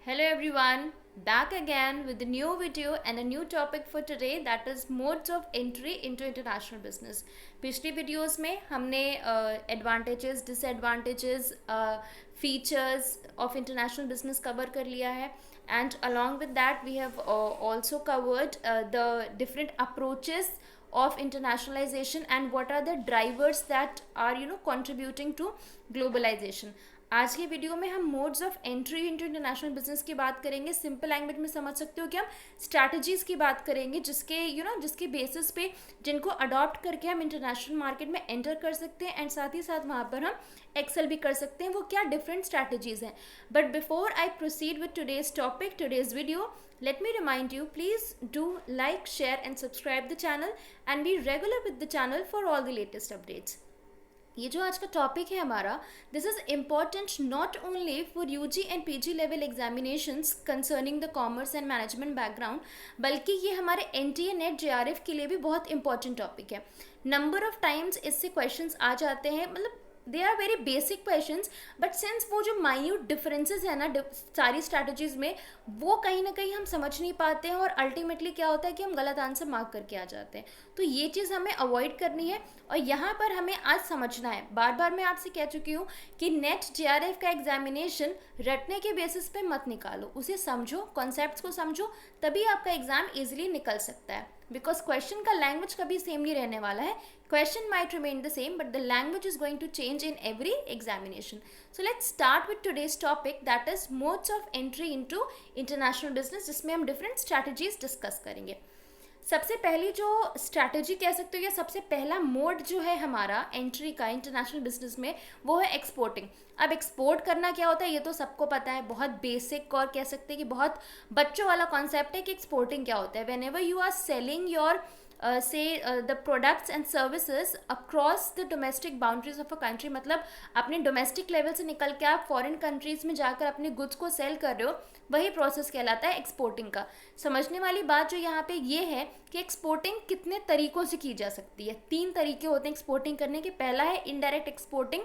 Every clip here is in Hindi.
Hello everyone, back again with a new video and a new topic for today, that is modes of entry into international business. पिछली वीडियोस में हमने advantages, disadvantages, features of international business cover कर लिया है and along with that we have also covered the different approaches of internationalization and what are the drivers that are contributing to globalization. आज की वीडियो में हम modes of entry into international business की बात करेंगे. सिंपल लैंग्वेज में समझ सकते हो कि हम स्ट्रैटेजीज की बात करेंगे जिसके बेसिस पे जिनको अडॉप्ट करके हम इंटरनेशनल मार्केट में एंटर कर सकते हैं एंड साथ ही साथ वहाँ पर हम एक्सेल भी कर सकते हैं. वो क्या डिफरेंट स्ट्रैटेजीज हैं. But before I proceed with today's topic, today's video, let me remind you, please do like, share and subscribe the channel and be regular with the channel for all the latest updates. ये जो आज का टॉपिक है हमारा, this is important not only for UG and PG level examinations concerning the commerce and management background, बल्कि ये हमारे एनटीए नेट जेआरएफ के लिए भी बहुत इंपॉर्टेंट टॉपिक है. नंबर ऑफ टाइम्स इससे क्वेश्चंस आ जाते हैं, मतलब they are very basic questions, but since वो जो माइन्यूट डिफरेंसेस है ना सारी स्ट्रैटेजीज में, वो कहीं ना कहीं हम समझ नहीं पाते हैं और अल्टीमेटली क्या होता है कि हम गलत आंसर मार्क करके आ जाते हैं. तो ये चीज़ हमें अवॉइड करनी है और यहाँ पर हमें आज समझना है. बार बार मैं आपसे कह चुकी हूँ कि नेट जेआरएफ का एग्जामिनेशन रटने के बेसिस पे मत निकालो, उसे समझो, कॉन्सेप्ट्स को समझो, तभी आपका एग्जाम ईजिली निकल सकता है. बिकॉज क्वेश्चन का लैंग्वेज कभी सेम नहीं रहने वाला है. Question might remain the same, but the language is going to change in every examination. So let's start with today's topic, that is modes of entry into international business, जिसमें हम different strategies discuss करेंगे. सबसे पहली जो स्ट्रैटेजी कह सकते हो या सबसे पहला मोड जो है हमारा एंट्री का इंटरनेशनल बिजनेस में, वो है एक्सपोर्टिंग. अब एक्सपोर्ट करना क्या होता है ये तो सबको पता है, बहुत बेसिक और कह सकते हैं कि बहुत बच्चों वाला कॉन्सेप्ट है कि एक्सपोर्टिंग क्या होता है. Whenever you are selling your the products and services across the domestic boundaries of a country, मतलब अपने डोमेस्टिक लेवल से निकल के आप फॉरेन कंट्रीज़ में जाकर अपने गुड्स को सेल कर रहे हो, वही प्रोसेस कहलाता है एक्सपोर्टिंग का. समझने वाली बात जो यहाँ पे ये है कि एक्सपोर्टिंग कितने तरीक़ों से की जा सकती है. 3 तरीके होते हैं एक्सपोर्टिंग करने के. पहला है इनडायरेक्ट एक्सपोर्टिंग,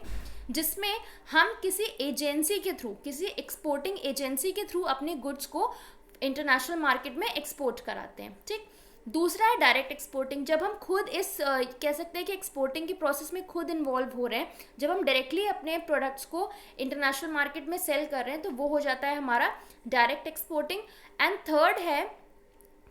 जिसमें हम किसी एजेंसी के थ्रू, किसी एक्सपोर्टिंग एजेंसी के थ्रू अपने गुड्स को इंटरनेशनल मार्केट में एक्सपोर्ट कराते हैं. ठीक. दूसरा है डायरेक्ट एक्सपोर्टिंग, जब हम खुद इस कह सकते हैं कि एक्सपोर्टिंग के प्रोसेस में खुद इन्वॉल्व हो रहे हैं, जब हम डायरेक्टली अपने प्रोडक्ट्स को इंटरनेशनल मार्केट में सेल कर रहे हैं, तो वो हो जाता है हमारा डायरेक्ट एक्सपोर्टिंग. एंड थर्ड है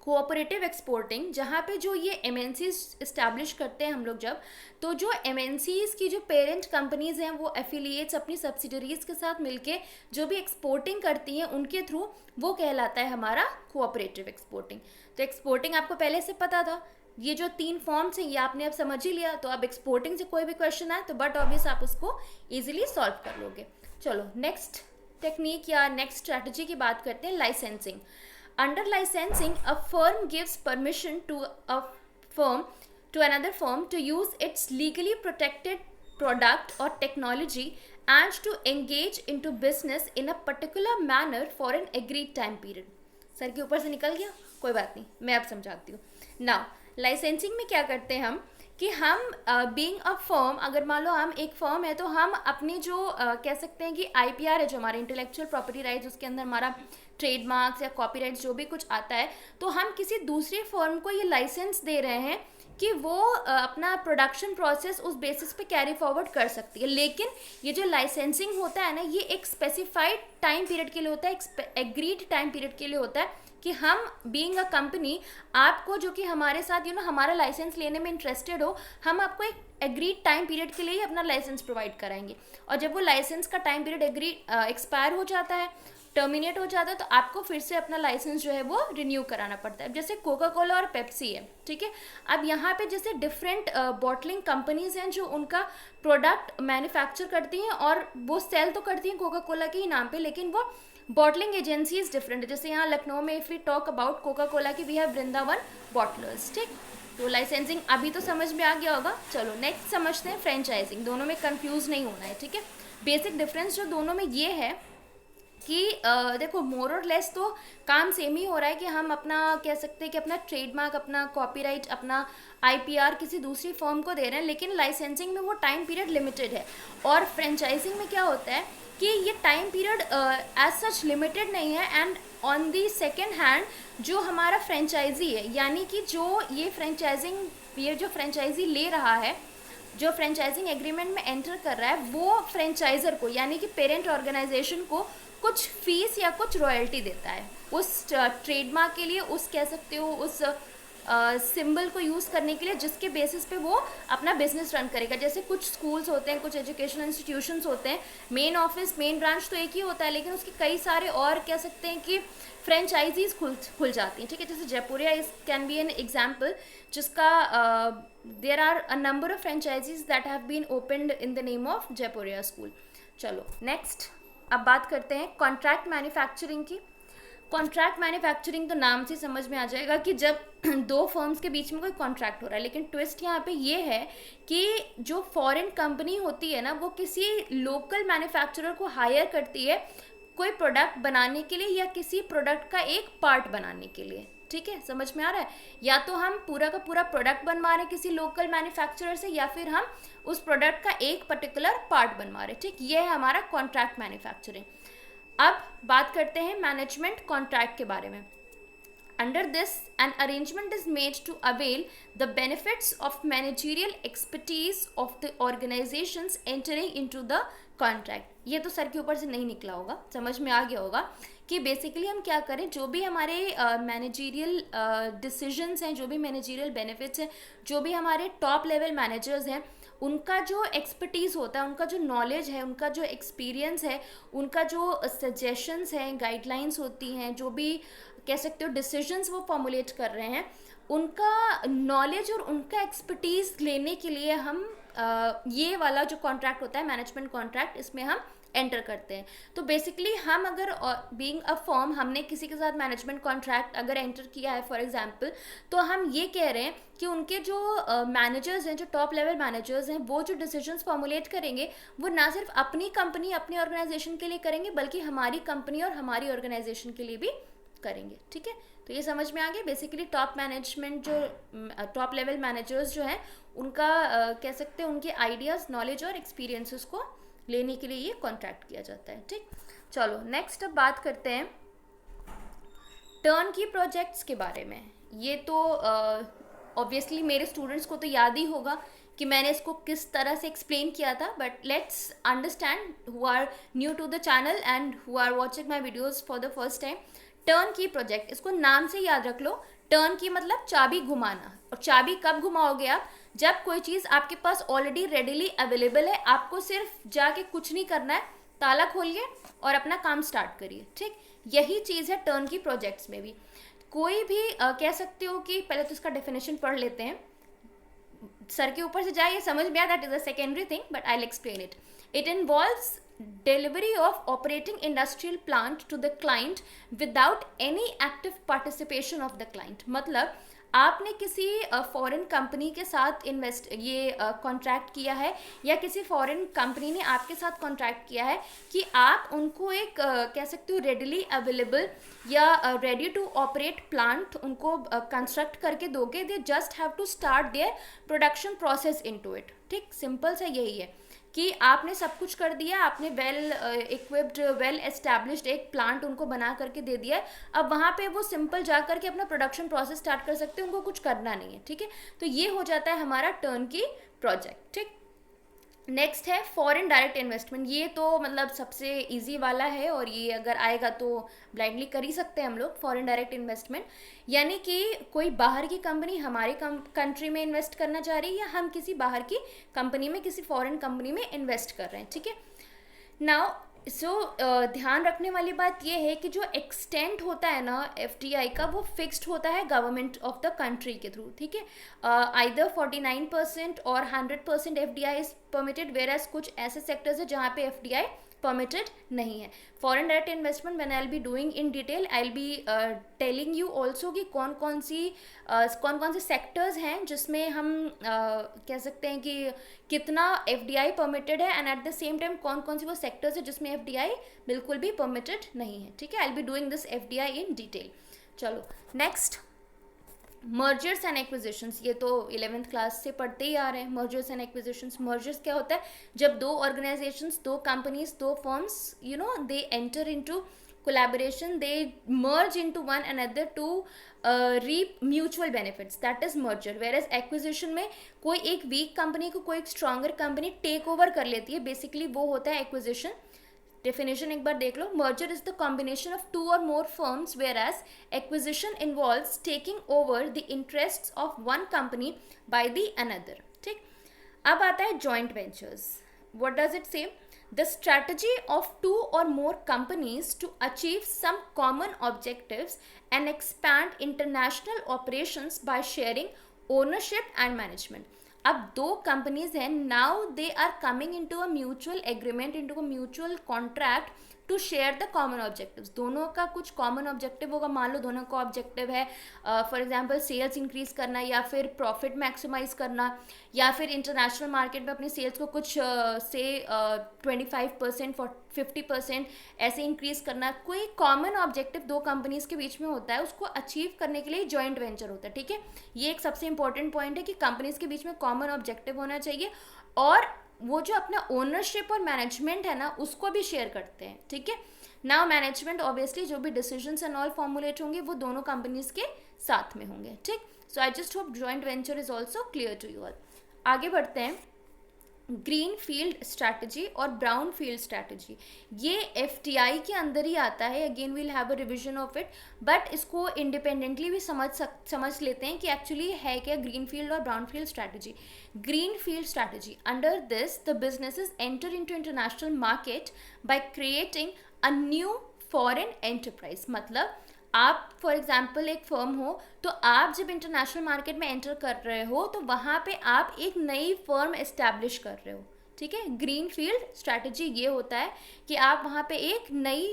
कोऑपरेटिव एक्सपोर्टिंग, जहाँ पे जो ये एमएनसीज इस्टेब्लिश करते हैं हम लोग जब, तो जो एमएनसीज की जो पेरेंट कंपनीज़ हैं वो एफिलिएट्स अपनी सब्सिडरीज़ के साथ मिलके जो भी एक्सपोर्टिंग करती हैं उनके थ्रू, वो कहलाता है हमारा कोऑपरेटिव एक्सपोर्टिंग. तो एक्सपोर्टिंग आपको पहले से पता था, ये जो 3 फॉर्म्स हैं ये आपने अब समझ ही लिया. तो अब एक्सपोर्टिंग से कोई भी क्वेश्चन आए तो बट ऑब्वियस आप उसको ईजिली सॉल्व कर लोगे. चलो नेक्स्ट टेक्निक या नेक्स्ट स्ट्रैटेजी की बात करते हैं, licensing. Under licensing, a firm gives permission to another firm to use its legally protected product or technology and to engage into business in a particular manner for an agreed time period. Sir के ऊपर से निकल गया, कोई बात नहीं, मैं अब समझाती हूँ. नाउ लाइसेंसिंग में क्या करते हैं हम कि हम बीइंग अ फर्म, अगर मान लो हम एक फर्म है तो हम अपनी जो कह सकते हैं कि आईपीआर है, जो हमारा इंटेलेक्चुअल प्रॉपर्टी राइट्स, उसके अंदर हमारा ट्रेडमार्क्स या कॉपीराइट्स जो भी कुछ आता है, तो हम किसी दूसरी फर्म को ये लाइसेंस दे रहे हैं कि वो अपना प्रोडक्शन प्रोसेस उस बेसिस पे कैरी फॉरवर्ड कर सकती है. लेकिन ये जो लाइसेंसिंग होता है ना, ये एक स्पेसिफाइड टाइम पीरियड के लिए होता है, एक एग्रीड टाइम पीरियड के लिए होता है कि हम बीइंग अ कंपनी, आपको जो कि हमारे साथ हमारा लाइसेंस लेने में इंटरेस्टेड हो, हम आपको एक एग्रीड टाइम पीरियड के लिए ही अपना लाइसेंस प्रोवाइड कराएंगे. और जब वो लाइसेंस का टाइम पीरियड एक्सपायर हो जाता है, टर्मिनेट हो जाता है, तो आपको फिर से अपना लाइसेंस जो है वो रिन्यू कराना पड़ता है. जैसे कोका कोला और पेप्सी है, ठीक है. अब यहाँ पे जैसे डिफरेंट बॉटलिंग कंपनीज हैं जो उनका प्रोडक्ट मैन्युफैक्चर करती हैं और वो सेल तो करती हैं कोका कोला के ही नाम पे, लेकिन वो बॉटलिंग एजेंसीज डिफरेंट है. जैसे यहाँ लखनऊ में if we talk about coca cola की, वी हैव वृंदावन बॉटलर्स. ठीक. तो लाइसेंसिंग अभी तो समझ में आ गया होगा. चलो नेक्स्ट समझते हैं फ्रेंचाइजिंग. दोनों में कंफ्यूज नहीं होना है, ठीक है. बेसिक डिफरेंस जो दोनों में ये है कि देखो मोर और लेस तो काम सेम ही हो रहा है कि हम अपना कह सकते हैं कि अपना ट्रेडमार्क, अपना कॉपीराइट, अपना आईपीआर किसी दूसरी फर्म को दे रहे हैं, लेकिन लाइसेंसिंग में वो टाइम पीरियड लिमिटेड है. और फ्रेंचाइजिंग में क्या होता है कि ये time period as such limited नहीं है। And on the second hand जो हमारा फ्रेंचाइजी है, यानी कि जो ये जो फ्रेंचाइजी ले रहा है, जो फ्रेंचाइजिंग एग्रीमेंट में एंटर कर रहा है, वो फ्रेंचाइजर को यानी कि पेरेंट ऑर्गेनाइजेशन को कुछ फीस या कुछ रॉयल्टी देता है उस ट्रेडमार्क के लिए, उस कह सकते हो उस सिंबल को यूज़ करने के लिए, जिसके बेसिस पे वो अपना बिजनेस रन करेगा। जैसे कुछ स्कूल्स होते हैं, कुछ एजुकेशनल इंस्टीट्यूशंस होते हैं, मेन ऑफिस मेन ब्रांच तो एक ही होता है, लेकिन उसके कई सारे और कह सकते हैं कि फ्रेंचाइजीज खुल जाती हैं, ठीक है। जैसे Jaipuria is can be an example, जिसका there are a number of franchisees that have been opened in the name of Jaipuria school. चलो नेक्स्ट अब बात करते हैं कॉन्ट्रैक्ट मैन्युफैक्चरिंग की। कॉन्ट्रैक्ट मैन्युफैक्चरिंग तो नाम से समझ में आ जाएगा कि जब दो फर्म्स के बीच में कोई कॉन्ट्रैक्ट हो रहा है, लेकिन ट्विस्ट यहाँ पे ये है कि जो फॉरेन कंपनी होती है ना, वो किसी लोकल मैन्युफैक्चरर को हायर करती है कोई प्रोडक्ट बनाने के लिए या किसी प्रोडक्ट का एक पार्ट बनाने के लिए, ठीक है, समझ में आ रहा है। या तो हम पूरा का पूरा प्रोडक्ट बनवा रहे हैं किसी लोकल मैन्युफैक्चरर से, या फिर हम उस प्रोडक्ट का एक पर्टिकुलर पार्ट बनवा रहे हैं, ठीक। ये है हमारा कॉन्ट्रैक्ट मैन्युफैक्चरिंग। अब बात करते हैं मैनेजमेंट कॉन्ट्रैक्ट के बारे में। Under this, an arrangement is made to avail the benefits of managerial expertise of the organizations entering into the contract। ये तो सर के ऊपर से नहीं निकला होगा, समझ में आ गया होगा कि बेसिकली हम क्या करें, जो भी हमारे मैनेजरियल डिसीजंस हैं, जो भी मैनेजरियल बेनिफिट्स हैं, जो भी हमारे टॉप लेवल मैनेजर्स हैं, उनका जो एक्सपर्टीज़ होता है, उनका जो नॉलेज है, उनका जो एक्सपीरियंस है, उनका जो सजेशंस हैं, गाइडलाइंस होती हैं, जो भी कह सकते हो डिसीजंस वो फॉर्मुलेट कर रहे हैं, उनका नॉलेज और उनका एक्सपर्टीज़ लेने के लिए हम ये वाला जो कॉन्ट्रैक्ट होता है मैनेजमेंट कॉन्ट्रैक्ट, इसमें हम एंटर करते हैं। तो बेसिकली हम अगर बीइंग अ फर्म हमने किसी के साथ मैनेजमेंट कॉन्ट्रैक्ट अगर एंटर किया है फॉर एग्जांपल, तो हम ये कह रहे हैं कि उनके जो मैनेजर्स हैं, जो टॉप लेवल मैनेजर्स हैं, वो जो डिसीजंस फॉर्मुलेट करेंगे वो ना सिर्फ अपनी कंपनी अपनी ऑर्गेनाइजेशन के लिए करेंगे, बल्कि हमारी कंपनी और हमारी ऑर्गेनाइजेशन के लिए भी करेंगे, ठीक है। तो ये समझ में आ गया। बेसिकली टॉप मैनेजमेंट जो टॉप लेवल मैनेजर्स जो हैं, उनका कह सकते हैं उनके आइडियाज़, नॉलेज और एक्सपीरियंसेस को लेने के लिए ये कॉन्ट्रैक्ट किया जाता है, ठीक। चलो नेक्स्ट अब बात करते हैं टर्न की प्रोजेक्ट्स के बारे में। ये तो ऑब्वियसली मेरे स्टूडेंट्स को तो याद ही होगा कि मैंने इसको किस तरह से एक्सप्लेन किया था, but let's understand who are new to the channel and who are watching my videos for the first time. Turnkey project, इसको नाम से याद रख लो। टर्न की मतलब चाबी घुमाना, और चाबी कब घुमाओगे आप, जब कोई चीज़ आपके पास ऑलरेडी रेडिली अवेलेबल है, आपको सिर्फ जाके कुछ नहीं करना है, ताला खोलिए और अपना काम स्टार्ट करिए, ठीक। यही चीज़ है टर्न की प्रोजेक्ट्स में भी। कोई भी कह सकते हो कि पहले तो इसका डेफिनेशन पढ़ लेते हैं, सर के ऊपर से जाए ये समझ में आया, that is a secondary thing, but I will explain it. It involves delivery of operating industrial plant to the client without any active participation of the client। मतलब आपने किसी फॉरेन कंपनी के साथ ये कॉन्ट्रैक्ट किया है, या किसी फॉरेन कंपनी ने आपके साथ कॉन्ट्रैक्ट किया है कि आप उनको एक कह सकते हो रेडिली अवेलेबल या रेडी टू ऑपरेट प्लांट उनको कंस्ट्रक्ट करके दोगे। They just have to start their production process into it, ठीक। सिंपल सा यही है कि आपने सब कुछ कर दिया, आपने वेल इक्विप्ड वेल एस्टैब्लिश्ड एक प्लांट उनको बना करके दे दिया है। अब वहाँ पे वो सिंपल जा करके अपना प्रोडक्शन प्रोसेस स्टार्ट कर सकते हैं, उनको कुछ करना नहीं है, ठीक है। तो ये हो जाता है हमारा टर्न की प्रोजेक्ट, ठीक। नेक्स्ट है फॉरेन डायरेक्ट इन्वेस्टमेंट। ये तो मतलब सबसे इजी वाला है, और ये अगर आएगा तो ब्लाइंडली कर ही सकते हैं हम लोग। फॉरेन डायरेक्ट इन्वेस्टमेंट यानी कि कोई बाहर की कंपनी हमारे कंट्री में इन्वेस्ट करना चाह रही है, या हम किसी बाहर की कंपनी में किसी फॉरेन कंपनी में इन्वेस्ट कर रहे हैं, ठीक है। नाउ ध्यान रखने वाली बात यह है कि जो एक्सटेंट होता है ना एफडीआई का, वो फिक्स्ड होता है गवर्नमेंट ऑफ द कंट्री के थ्रू, ठीक है। आइदर 49% और 100% FDI is permitted, whereas कुछ ऐसे सेक्टर्स है जहाँ पे एफडीआई परमिटेड नहीं है। Foreign direct investment when I will be doing in detail, I will be telling you also कि कौन कौन से सेक्टर्स हैं जिसमें हम कह सकते हैं कि कितना एफडीआई परमिटेड है, and at the same time कौन कौन सी वो सेक्टर्स है जिसमें एफडीआई बिल्कुल भी परमिटेड नहीं है, ठीक है। I will be doing this FDI in detail. चलो नेक्स्ट मर्जर्स एंड एक्विजिशंस, ये तो 11th क्लास से पढ़ते ही आ रहे हैं. मर्जर्स एंड एक्विजिशंस, मर्जर्स क्या होता है? जब दो ऑर्गेनाइजेशंस, दो कंपनीज, दो firms, they enter into collaboration, they merge into one another to reap mutual benefits, that is merger. whereas acquisition में कोई एक weak company को कोई एक stronger company take over कर लेती है, basically वो होता है acquisition. Definition एक बार देख लो. Merger is the combination of two or more firms, whereas acquisition involves taking over the interests of one company by the another. ठीक. अब आता है joint ventures. What does it say? The strategy of two or more companies to achieve some common objectives and expand international operations by sharing ownership and management. अब दो कंपनीज हैं, now they are coming into a mutual agreement, into a mutual contract to share the common objectives. दोनों का कुछ कॉमन ऑब्जेक्टिव होगा. मान लो दोनों का ऑब्जेक्टिव है फॉर एग्जांपल सेल्स इंक्रीज करना, या फिर प्रॉफिट मैक्सिमाइज करना, या फिर इंटरनेशनल मार्केट में अपनी सेल्स को कुछ से 25% 50% ऐसे इंक्रीज करना. कोई कॉमन ऑब्जेक्टिव दो कंपनीज के बीच में होता है, उसको अचीव करने के लिए जॉइंट वेंचर होता है. ठीक है, ये एक सबसे इंपॉर्टेंट पॉइंट है कि कंपनीज के बीच में कॉमन ऑब्जेक्टिव होना चाहिए, और वो जो अपना ओनरशिप और मैनेजमेंट है ना, उसको भी शेयर करते हैं. ठीक है, नाउ मैनेजमेंट ऑब्वियसली जो भी डिसीजंस एंड ऑल फॉर्मुलेट होंगे वो दोनों कंपनीज के साथ में होंगे. ठीक, so I just hope joint venture is also clear to you all. आगे बढ़ते हैं. ग्रीन फील्ड स्ट्रैटेजी और ब्राउन फील्ड स्ट्रैटेजी, ये FTI के अंदर ही आता है. Again we'll have a revision of it, but इसको इंडिपेंडेंटली भी समझ लेते हैं कि एक्चुअली है क्या ग्रीन फील्ड और brown field strategy. Green field strategy, under this the businesses enter into international market by creating a new foreign enterprise. मतलब आप फॉर एग्जाम्पल एक फर्म हो, तो आप जब इंटरनेशनल मार्केट में एंटर कर रहे हो तो वहाँ पे आप एक नई फर्म एस्टैब्लिश कर रहे हो. ठीक है, ग्रीन फील्ड स्ट्रैटेजी ये होता है कि आप वहाँ पे एक नई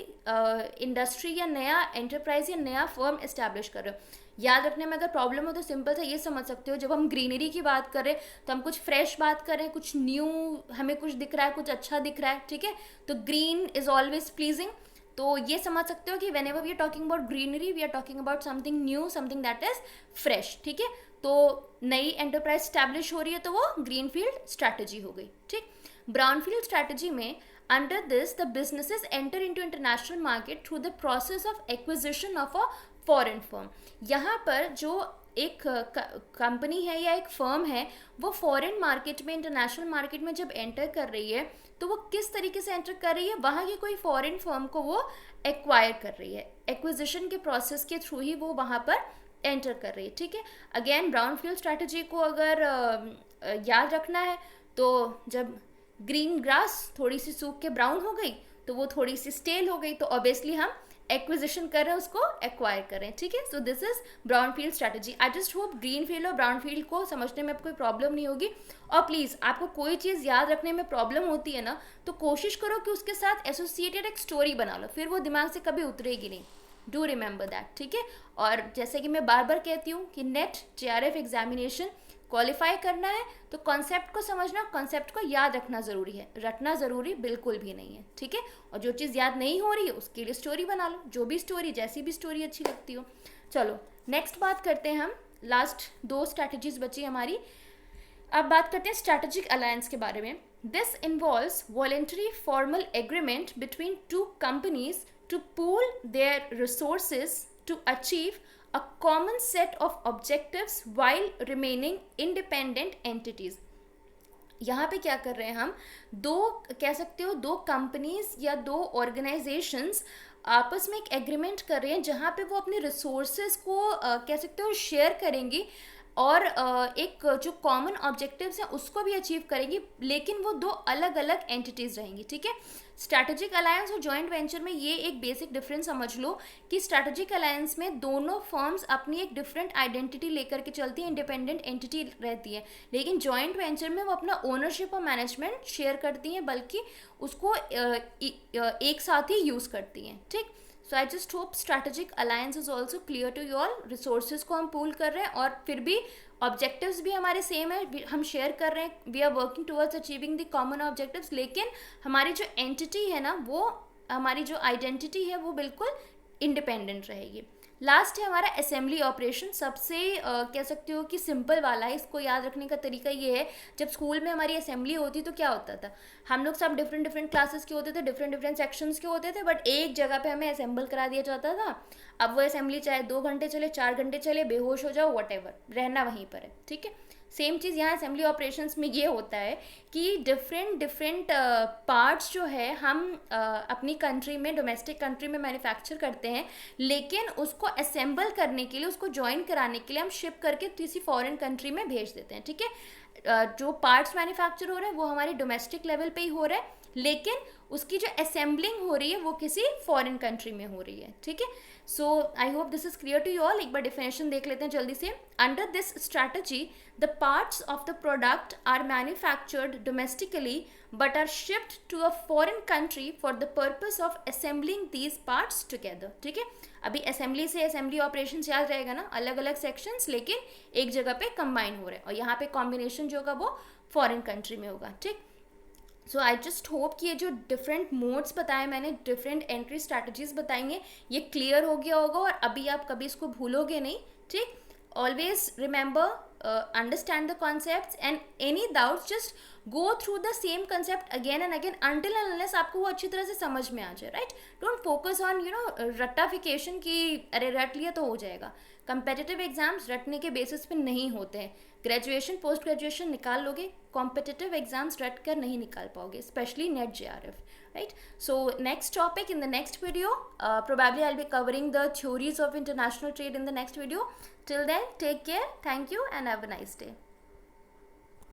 इंडस्ट्री या नया एंटरप्राइज या नया फर्म एस्टैब्लिश कर रहे हो. याद रखने में अगर प्रॉब्लम हो तो सिंपल सा ये समझ सकते हो, जब हम ग्रीनरी की बात करें तो हम कुछ फ्रेश बात करें, कुछ न्यू, हमें कुछ दिख रहा है, कुछ अच्छा दिख रहा है. ठीक है, तो ग्रीन इज ऑलवेज प्लीजिंग. तो ये समझ सकते हो कि whenever we are talking about greenery, we are talking about something new, something that is fresh. ठीक है, तो नई एंटरप्राइज स्टैब्लिश हो रही है तो वो ग्रीन फील्ड स्ट्रैटेजी हो गई. ठीक, ब्राउन फील्ड स्ट्रैटेजी में under this the businesses enter into international market through the process of acquisition of a foreign firm. यहाँ पर जो एक कंपनी है या एक फर्म है, वो फॉरेन मार्केट में, इंटरनेशनल मार्केट में जब एंटर कर रही है तो वो किस तरीके से एंटर कर रही है? वहाँ की कोई फॉरेन फर्म को वो एक्वायर कर रही है. एक्विजिशन के प्रोसेस के थ्रू ही वो वहाँ पर एंटर कर रही है. ठीक है, अगेन ब्राउन फील्ड स्ट्रैटेजी को अगर याद रखना है तो जब ग्रीन ग्रास थोड़ी सी सूख के ब्राउन हो गई तो वो थोड़ी सी स्टेल हो गई, तो ऑब्वियसली हम एक्विजिशन कर रहे हैं, उसको एक्वायर कर रहे हैं. ठीक है, so this is brown field strategy. I just hope green field और ब्राउन फील्ड को समझने में आपको कोई प्रॉब्लम नहीं होगी. और प्लीज़ आपको कोई चीज़ याद रखने में प्रॉब्लम होती है ना, तो कोशिश करो कि उसके साथ एसोसिएटेड एक स्टोरी बना लो, फिर वो दिमाग से कभी उतरेगी नहीं. Do remember that. ठीक है, और जैसे कि मैं बार बार कहती हूँ कि नेट JRF एग्जामिनेशन क्वालिफाई करना है तो कॉन्सेप्ट को समझना, कॉन्सेप्ट को याद रखना ज़रूरी है, रटना ज़रूरी बिल्कुल भी नहीं है. ठीक है, और जो चीज़ याद नहीं हो रही है उसके लिए स्टोरी बना लो, जो भी स्टोरी, जैसी भी स्टोरी अच्छी लगती हो. चलो नेक्स्ट बात करते हैं हम. लास्ट 2 स्ट्रैटेजीज बची हमारी. अब बात करते हैं स्ट्रैटेजिक अलायंस के बारे में. This involves voluntary formal agreement between two companies to pool their resources to achieve a common set of objectives while remaining independent entities. यहाँ पे क्या कर रहे हैं हम? दो, कह सकते हो दो कंपनीज या दो ऑर्गेनाइजेशंस आपस में एक एग्रीमेंट कर रहे हैं जहाँ पे वो अपने रिसोर्सेज को कह सकते हो शेयर करेंगी, और एक जो कॉमन ऑब्जेक्टिव्स हैं उसको भी अचीव करेंगी, लेकिन वो दो अलग अलग एंटिटीज़ रहेंगी. ठीक है, स्ट्रैटेजिक अलायंस और जॉइंट वेंचर में ये एक बेसिक डिफरेंस समझ लो कि स्ट्रैटेजिक अलायंस में दोनों फर्म्स अपनी एक डिफरेंट आइडेंटिटी लेकर के चलती है, इंडिपेंडेंट एंटिटी रहती है, लेकिन जॉइंट वेंचर में वो अपना ओनरशिप और मैनेजमेंट शेयर करती हैं, बल्कि उसको एक साथ ही यूज़ करती हैं. ठीक, so I just hope strategic alliance is also clear to you all. Resources को हम पूल कर रहे हैं और फिर भी ऑब्जेक्टिव्स भी हमारे सेम है, हम शेयर कर रहे हैं, we are working towards achieving the common objectives, लेकिन हमारी जो एंटिटी है ना, वो हमारी जो आइडेंटिटी है वो बिल्कुल इंडिपेंडेंट रहेगी. लास्ट है हमारा असेंबली ऑपरेशन, सबसे कह सकते हो कि सिंपल वाला है। इसको याद रखने का तरीका ये है, जब स्कूल में हमारी असेंबली होती तो क्या होता था, हम लोग सब डिफरेंट डिफरेंट क्लासेस के होते थे, डिफरेंट डिफरेंट सेक्शंस के होते थे, बट एक जगह पे हमें असेंबल करा दिया जाता था। अब वो असेंबली चाहे 2 घंटे चले, 4 घंटे चले, बेहोश हो जाओ, वट रहना वहीं पर है, ठीक है। सेम चीज़ यहाँ असेंबली ऑपरेशंस में ये होता है कि डिफरेंट डिफरेंट पार्ट्स जो है हम अपनी कंट्री में, डोमेस्टिक कंट्री में मैन्युफैक्चर करते हैं, लेकिन उसको असेंबल करने के लिए, उसको ज्वाइन कराने के लिए हम शिप करके किसी फॉरेन कंट्री में भेज देते हैं, ठीक है। जो पार्ट्स मैन्युफैक्चर हो रहे हैं वो हमारे डोमेस्टिक लेवल पे ही हो रहे हैं, लेकिन उसकी जो असेंबलिंग हो रही है वो किसी फॉरेन कंट्री में हो रही है, ठीक है। So I hope this is clear to you all. एक बार डिफिनेशन देख लेते हैं जल्दी से। Under this strategy the parts of the product are manufactured domestically but are shipped to a foreign country for the purpose of assembling these parts together, ठीक है। अभी असेंबली से असेंबली ऑपरेशन याद रहेगा ना, अलग अलग सेक्शंस लेकिन एक जगह पे कंबाइन हो रहे हैं, और यहाँ पे कॉम्बिनेशन जो होगा वो फॉरेन कंट्री में होगा, ठीक। सो आई जस्ट होप कि ये जो डिफरेंट मोड्स बताए मैंने, डिफरेंट एंट्री स्ट्रैटेजीज बताएंगे, ये क्लियर हो गया होगा और अभी आप कभी इसको भूलोगे नहीं, ठीक। Always remember, understand the concepts and any doubts just go through the same concept again and again until and unless आपको वो अच्छी तरह से समझ में आ जाए, राइट। डोंट फोकस ऑन रट्टाफिकेशन की अरे रट लिया तो हो जाएगा। कंपेटिटिव एग्जाम्स रटने के बेसिस पे नहीं होते हैं। ग्रेजुएशन पोस्ट ग्रेजुएशन निकाल लोगे, कॉम्पिटिटिव एग्जाम्स रट कर नहीं निकाल पाओगे, specially net JRF, right? So next topic in the next video, probably I'll be covering the theories of international trade in the next video. Till then, take care, thank you and have a nice day.